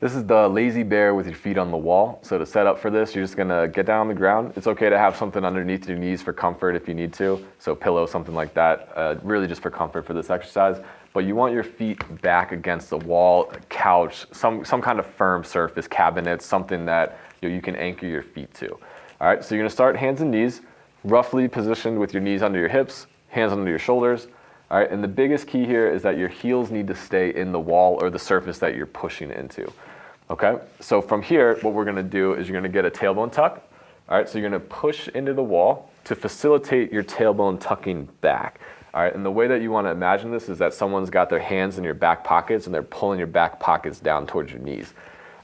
This is the lazy bear with your feet on the wall. So to set up for this, you're just gonna get down on the ground. It's okay to have something underneath your knees for comfort if you need to. So pillow, something like that, really just for comfort for this exercise. But you want your feet back against the wall, couch, some kind of firm surface, cabinet, something that you can anchor your feet to. All right, so you're gonna start hands and knees, roughly positioned with your knees under your hips, hands under your shoulders. All right, and the biggest key here is that your heels need to stay in the wall or the surface that you're pushing into. Okay, so from here, what we're gonna do is you're gonna get a tailbone tuck. All right, so you're gonna push into the wall to facilitate your tailbone tucking back. All right, and the way that you wanna imagine this is that someone's got their hands in your back pockets and they're pulling your back pockets down towards your knees.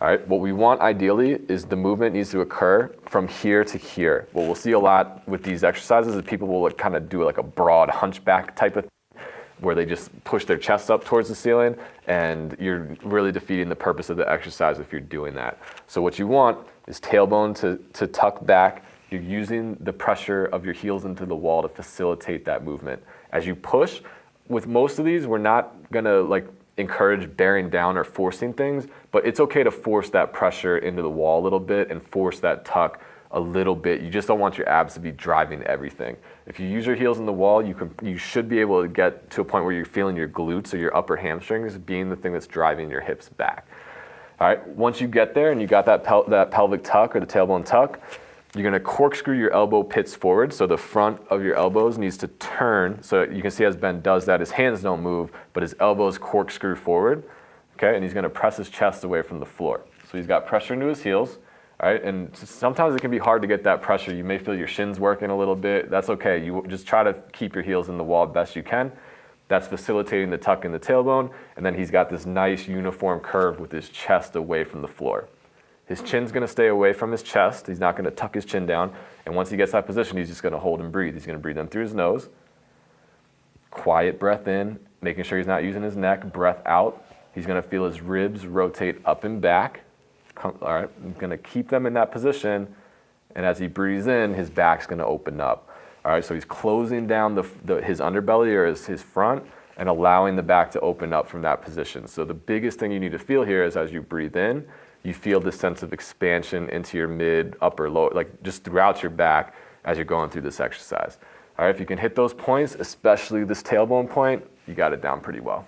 All right, what we want ideally is the movement needs to occur from here to here. What we'll see a lot with these exercises is people will kind of do like a broad hunchback type of thing, where they just push their chest up towards the ceiling, and you're really defeating the purpose of the exercise if you're doing that. So what you want is tailbone to tuck back. You're using the pressure of your heels into the wall to facilitate that movement. As you push, with most of these, we're not gonna like encourage bearing down or forcing things, but it's okay to force that pressure into the wall a little bit and force that tuck a little bit. You just don't want your abs to be driving everything. If you use your heels in the wall, you should be able to get to a point where you're feeling your glutes or your upper hamstrings being the thing that's driving your hips back. All right, once you get there and you got that pelvic tuck or the tailbone tuck, you're gonna corkscrew your elbow pits forward, so the front of your elbows needs to turn. So you can see as Ben does that, his hands don't move, but his elbows corkscrew forward, okay? And he's gonna press his chest away from the floor. So he's got pressure into his heels. All right, and sometimes it can be hard to get that pressure. You may feel your shins working a little bit. That's okay. You just try to keep your heels in the wall best you can. That's facilitating the tuck in the tailbone. And then he's got this nice uniform curve with his chest away from the floor. His chin's gonna stay away from his chest. He's not gonna tuck his chin down. And once he gets that position, he's just gonna hold and breathe. He's gonna breathe in through his nose. Quiet breath in, making sure he's not using his neck. Breath out. He's gonna feel his ribs rotate up and back. All right, I'm gonna keep them in that position, and as he breathes in, his back's gonna open up. All right, so he's closing down his underbelly or his front and allowing the back to open up from that position. So the biggest thing you need to feel here is as you breathe in, you feel this sense of expansion into your mid, upper, lower, like just throughout your back as you're going through this exercise. All right, if you can hit those points, especially this tailbone point, you got it down pretty well.